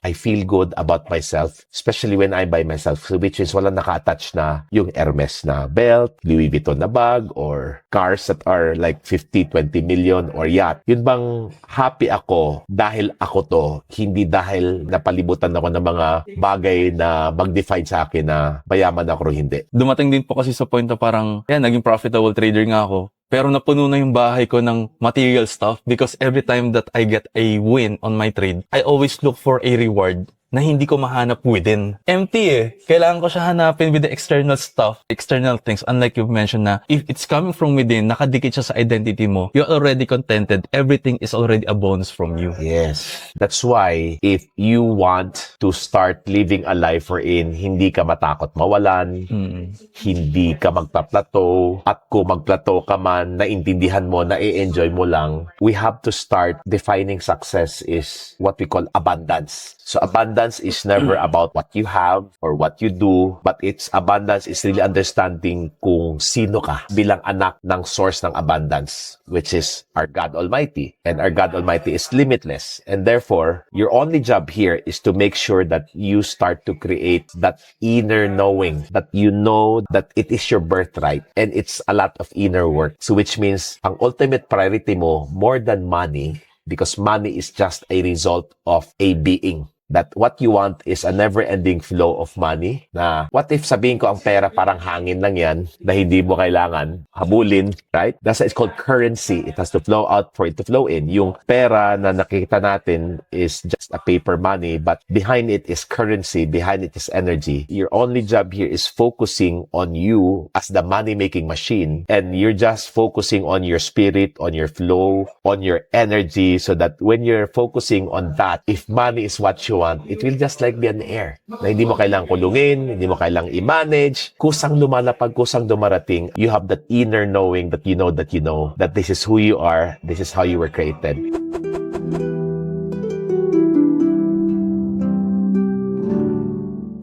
I feel good about myself, especially when I'm by myself, so which is walang naka-attach na yung Hermes na belt, Louis Vuitton na bag, or cars that are like 50, 20 million, or yacht. Yun bang happy ako dahil ako to, hindi dahil napalibutan ako ng mga bagay na mag-define sa akin na mayaman ako o hindi. Dumating din po kasi sa point na parang, yan, naging profitable trader nga ako. Pero napuno na yung bahay ko ng material stuff because every time that I get a win on my trade, I always look for a reward na hindi ko mahanap within. Empty eh. Kailangan ko siya hanapin with the external stuff, external things. Unlike you've mentioned na if it's coming from within, nakadikit siya sa identity mo, you're already contented. Everything is already a bonus from you. Yes. That's why if you want to start living a life wherein hindi ka matakot mawalan, hindi ka magpa-plateau, at kung mag-plateau ka man, naintindihan mo, na-enjoy mo lang, we have to start defining success is what we call abundance. So abundance is never about what you have or what you do, but it's abundance is really understanding kung sino ka bilang anak ng source ng abundance, which is our God Almighty. And our God Almighty is limitless. And therefore, your only job here is to make sure that you start to create that inner knowing, that you know that it is your birthright and it's a lot of inner work. So which means, ang ultimate priority mo, more than money, because money is just a result of a being. That what you want is a never-ending flow of money na what if sabihin ko ang pera parang hangin lang yan na hindi mo kailangan habulin, right? That's why it's called currency. It has to flow out for it to flow in. Yung pera na nakikita natin is just a paper money, but behind it is currency, behind it is energy. Your only job here is focusing on you as the money-making machine, and you're just focusing on your spirit, on your flow, on your energy, so that when you're focusing on that, if money is what you want, it will just like be an air na hindi mo kailangang kulungin, hindi mo kailangang i-manage. Kusang lumalapag, kusang dumarating, you have that inner knowing that you know that this is who you are, this is how you were created.